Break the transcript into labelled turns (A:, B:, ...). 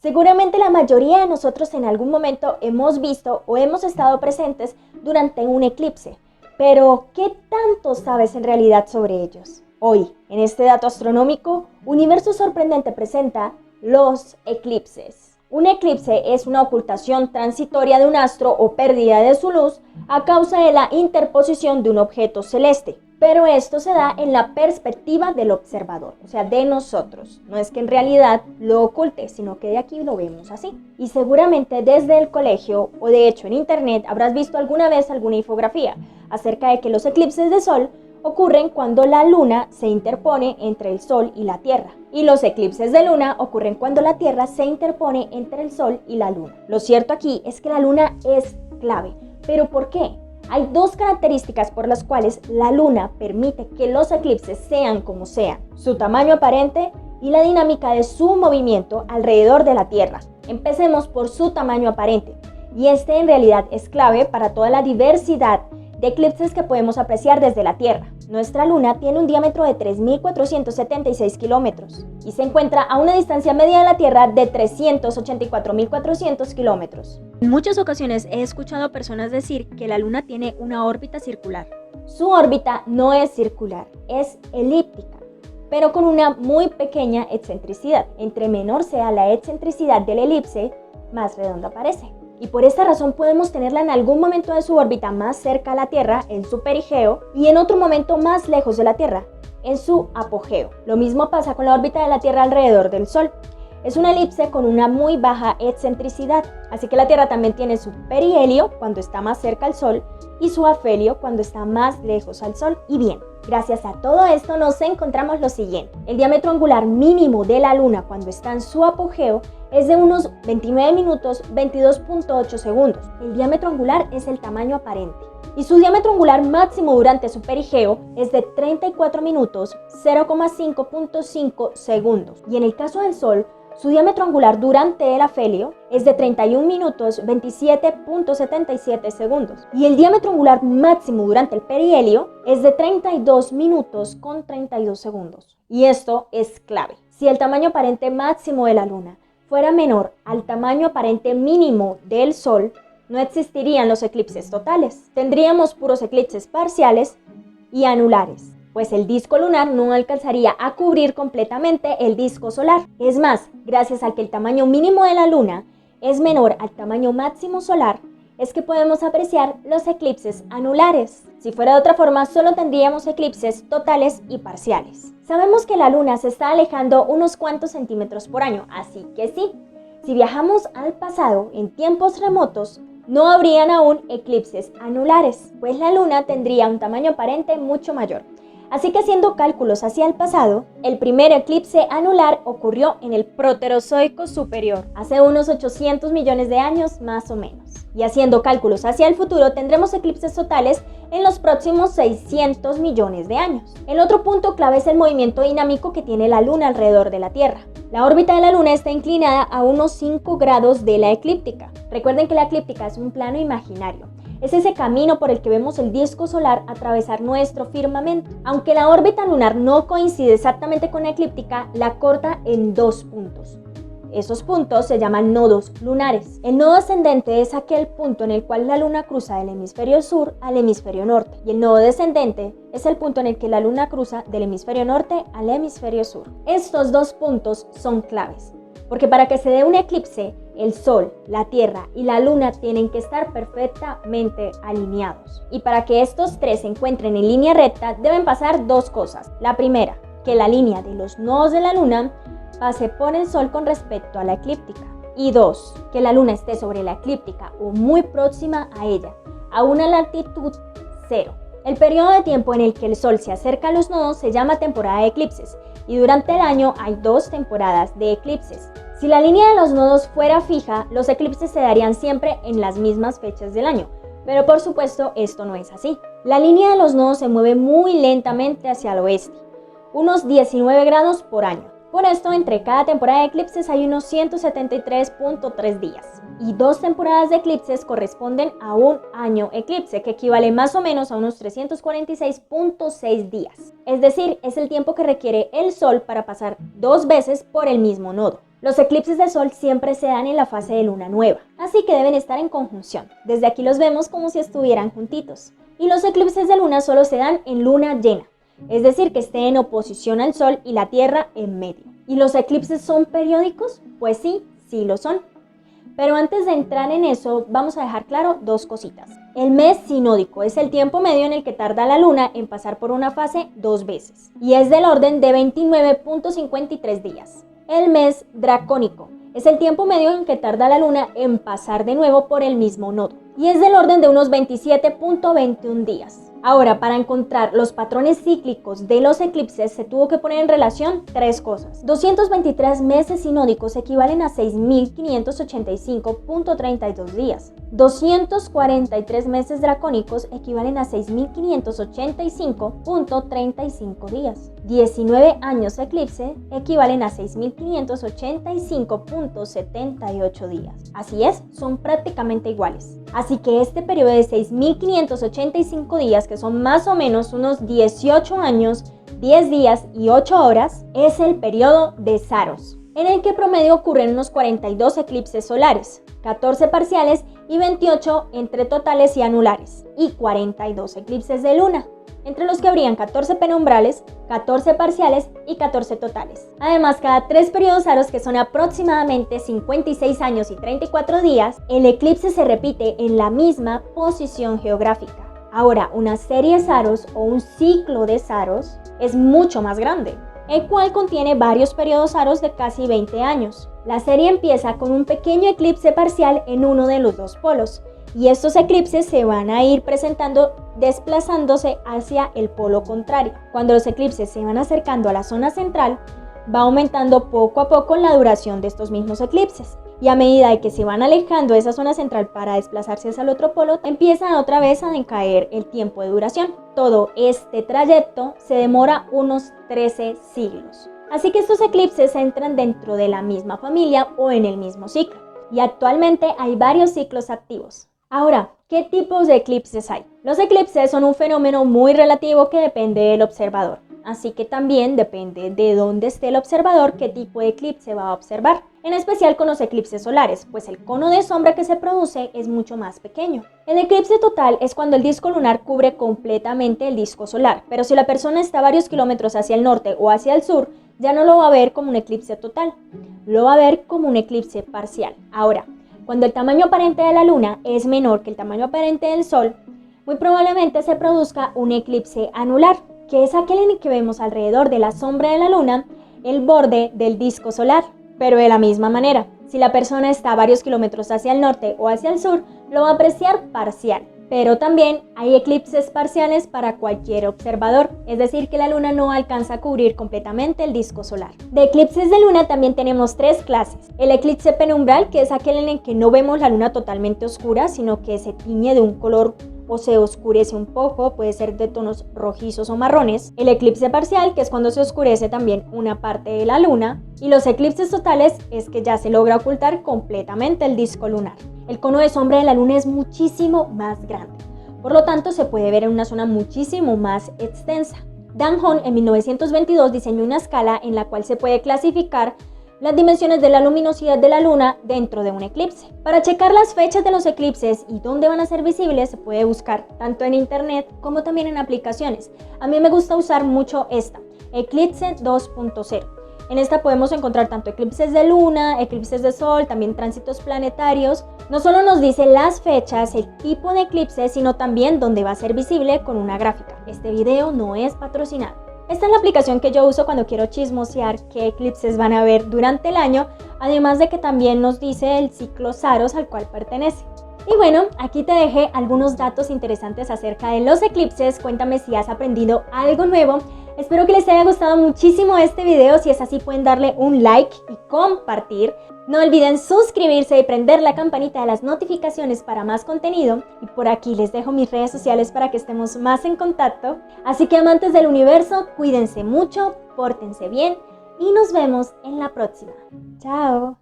A: Seguramente la mayoría de nosotros en algún momento hemos visto o hemos estado presentes durante un eclipse, pero ¿qué tanto sabes en realidad sobre ellos? Hoy, en este dato astronómico, Universo Sorprendente presenta los eclipses. Un eclipse es una ocultación transitoria de un astro o pérdida de su luz a causa de la interposición de un objeto celeste. Pero esto se da en la perspectiva del observador, o sea, de nosotros. No es que en realidad lo oculte, sino que de aquí lo vemos así. Y seguramente desde el colegio o de hecho en internet habrás visto alguna vez alguna infografía acerca de que los eclipses de sol ocurren cuando la luna se interpone entre el sol y la tierra. Y los eclipses de luna ocurren cuando la tierra se interpone entre el sol y la luna. Lo cierto aquí es que la luna es clave. ¿Pero por qué? Hay dos características por las cuales la luna permite que los eclipses sean como sean: su tamaño aparente y la dinámica de su movimiento alrededor de la Tierra. Empecemos por su tamaño aparente, y este en realidad es clave para toda la diversidad de eclipses que podemos apreciar desde la Tierra. Nuestra luna tiene un diámetro de 3.476 kilómetros y se encuentra a una distancia media de la Tierra de 384.400 kilómetros. En muchas ocasiones he escuchado a personas decir que la luna tiene una órbita circular. Su órbita no es circular, es elíptica, pero con una muy pequeña excentricidad. Entre menor sea la excentricidad del elipse, más redonda parece. Y por esta razón podemos tenerla en algún momento de su órbita más cerca a la Tierra, en su perigeo, y en otro momento más lejos de la Tierra, en su apogeo. Lo mismo pasa con la órbita de la Tierra alrededor del Sol. Es una elipse con una muy baja excentricidad, así que la Tierra también tiene su perihelio cuando está más cerca al Sol y su afelio cuando está más lejos al Sol. Y bien, gracias a todo esto nos encontramos lo siguiente: el diámetro angular mínimo de la Luna cuando está en su apogeo es de unos 29 minutos 22.8 segundos. El diámetro angular es el tamaño aparente. Y su diámetro angular máximo durante su perigeo es de 34 minutos 0,5.5 segundos. Y en el caso del Sol, su diámetro angular durante el afelio es de 31 minutos 27.77 segundos. Y el diámetro angular máximo durante el perihelio es de 32 minutos con 32 segundos. Y esto es clave. Si el tamaño aparente máximo de la Luna fuera menor al tamaño aparente mínimo del Sol, no existirían los eclipses totales. Tendríamos puros eclipses parciales y anulares, pues el disco lunar no alcanzaría a cubrir completamente el disco solar. Es más, gracias a que el tamaño mínimo de la Luna es menor al tamaño máximo solar, es que podemos apreciar los eclipses anulares. Si fuera de otra forma, solo tendríamos eclipses totales y parciales. Sabemos que la Luna se está alejando unos cuantos centímetros por año, así que sí, si viajamos al pasado, en tiempos remotos, no habrían aún eclipses anulares, pues la Luna tendría un tamaño aparente mucho mayor. Así que haciendo cálculos hacia el pasado, el primer eclipse anular ocurrió en el Proterozoico superior, hace unos 800 millones de años más o menos. Y haciendo cálculos hacia el futuro, tendremos eclipses totales en los próximos 600 millones de años. El otro punto clave es el movimiento dinámico que tiene la Luna alrededor de la Tierra. La órbita de la Luna está inclinada a unos 5 grados de la eclíptica. Recuerden que la eclíptica es un plano imaginario. Es ese camino por el que vemos el disco solar atravesar nuestro firmamento. Aunque la órbita lunar no coincide exactamente con la eclíptica, la corta en 2 puntos. Esos puntos se llaman nodos lunares. El nodo ascendente es aquel punto en el cual la Luna cruza del hemisferio sur al hemisferio norte. Y el nodo descendente es el punto en el que la Luna cruza del hemisferio norte al hemisferio sur. Estos 2 puntos son claves, porque para que se dé un eclipse, el Sol, la Tierra y la Luna tienen que estar perfectamente alineados. Y para que estos 3 se encuentren en línea recta, deben pasar 2 cosas. La primera, que la línea de los nodos de la Luna pase por el Sol con respecto a la eclíptica. Y 2, que la Luna esté sobre la eclíptica o muy próxima a ella, a una latitud 0. El periodo de tiempo en el que el Sol se acerca a los nodos se llama temporada de eclipses, y durante el año hay 2 temporadas de eclipses. Si la línea de los nodos fuera fija, los eclipses se darían siempre en las mismas fechas del año, pero por supuesto esto no es así. La línea de los nodos se mueve muy lentamente hacia el oeste, unos 19 grados por año. Por esto, entre cada temporada de eclipses hay unos 173.3 días. Y 2 temporadas de eclipses corresponden a un año eclipse, que equivale más o menos a unos 346.6 días. Es decir, es el tiempo que requiere el Sol para pasar 2 veces por el mismo nodo. Los eclipses de sol siempre se dan en la fase de luna nueva, así que deben estar en conjunción. Desde aquí los vemos como si estuvieran juntitos. Y los eclipses de luna solo se dan en luna llena, es decir, que esté en oposición al sol y la tierra en medio. ¿Y los eclipses son periódicos? Pues sí, sí lo son. Pero antes de entrar en eso, vamos a dejar claro dos cositas. El mes sinódico es el tiempo medio en el que tarda la luna en pasar por una fase 2 veces, y es del orden de 29.53 días. El mes dracónico es el tiempo medio en que tarda la luna en pasar de nuevo por el mismo nodo, y es del orden de unos 27.21 días. Ahora, para encontrar los patrones cíclicos de los eclipses se tuvo que poner en relación tres cosas. 223 meses sinódicos equivalen a 6.585.32 días. 243 meses dracónicos equivalen a 6.585.35 días. 19 años eclipse equivalen a 6.585.78 días. Así es, son prácticamente iguales. Así que este periodo de 6.585 días, que son más o menos unos 18 años, 10 días y 8 horas, es el periodo de Saros, en el que promedio ocurren unos 42 eclipses solares, 14 parciales y 28 entre totales y anulares, y 42 eclipses de luna, entre los que habrían 14 penumbrales, 14 parciales y 14 totales. Además, cada 3 periodos Saros, que son aproximadamente 56 años y 34 días, el eclipse se repite en la misma posición geográfica. Ahora, una serie Saros o un ciclo de Saros es mucho más grande, el cual contiene varios periodos Saros de casi 20 años. La serie empieza con un pequeño eclipse parcial en uno de los dos polos, y estos eclipses se van a ir presentando desplazándose hacia el polo contrario. Cuando los eclipses se van acercando a la zona central, va aumentando poco a poco la duración de estos mismos eclipses. Y a medida de que se van alejando de esa zona central para desplazarse hacia el otro polo, empiezan otra vez a decaer el tiempo de duración. Todo este trayecto se demora unos 13 siglos. Así que estos eclipses entran dentro de la misma familia o en el mismo ciclo. Y actualmente hay varios ciclos activos. Ahora, ¿qué tipos de eclipses hay? Los eclipses son un fenómeno muy relativo que depende del observador. Así que también depende de dónde esté el observador qué tipo de eclipse va a observar. En especial con los eclipses solares, pues el cono de sombra que se produce es mucho más pequeño. El eclipse total es cuando el disco lunar cubre completamente el disco solar, pero si la persona está varios kilómetros hacia el norte o hacia el sur, ya no lo va a ver como un eclipse total, lo va a ver como un eclipse parcial. Ahora, cuando el tamaño aparente de la luna es menor que el tamaño aparente del sol, muy probablemente se produzca un eclipse anular, que es aquel en el que vemos alrededor de la sombra de la luna el borde del disco solar. Pero de la misma manera, si la persona está a varios kilómetros hacia el norte o hacia el sur, lo va a apreciar parcial. Pero también hay eclipses parciales para cualquier observador, es decir, que la luna no alcanza a cubrir completamente el disco solar. De eclipses de luna también tenemos 3 clases. El eclipse penumbral, que es aquel en el que no vemos la luna totalmente oscura, sino que se tiñe de un color o se oscurece un poco, puede ser de tonos rojizos o marrones. El eclipse parcial, que es cuando se oscurece también una parte de la luna. Y los eclipses totales es que ya se logra ocultar completamente el disco lunar. El cono de sombra de la luna es muchísimo más grande, por lo tanto se puede ver en una zona muchísimo más extensa. Dan Hong en 1922 diseñó una escala en la cual se puede clasificar las dimensiones de la luminosidad de la luna dentro de un eclipse. Para checar las fechas de los eclipses y dónde van a ser visibles se puede buscar tanto en internet como también en aplicaciones. A mí me gusta usar mucho esta, Eclipse 2.0. En esta podemos encontrar tanto eclipses de luna, eclipses de sol, también tránsitos planetarios. No solo nos dice las fechas, el tipo de eclipse, sino también dónde va a ser visible con una gráfica. Este video no es patrocinado. Esta es la aplicación que yo uso cuando quiero chismosear qué eclipses van a haber durante el año, además de que también nos dice el ciclo Saros al cual pertenece. Y bueno, aquí te dejé algunos datos interesantes acerca de los eclipses. Cuéntame si has aprendido algo nuevo. Espero que les haya gustado muchísimo este video. Si es así, pueden darle un like y compartir. No olviden suscribirse y prender la campanita de las notificaciones para más contenido. Y por aquí les dejo mis redes sociales para que estemos más en contacto. Así que amantes del universo, cuídense mucho, pórtense bien y nos vemos en la próxima. ¡Chao!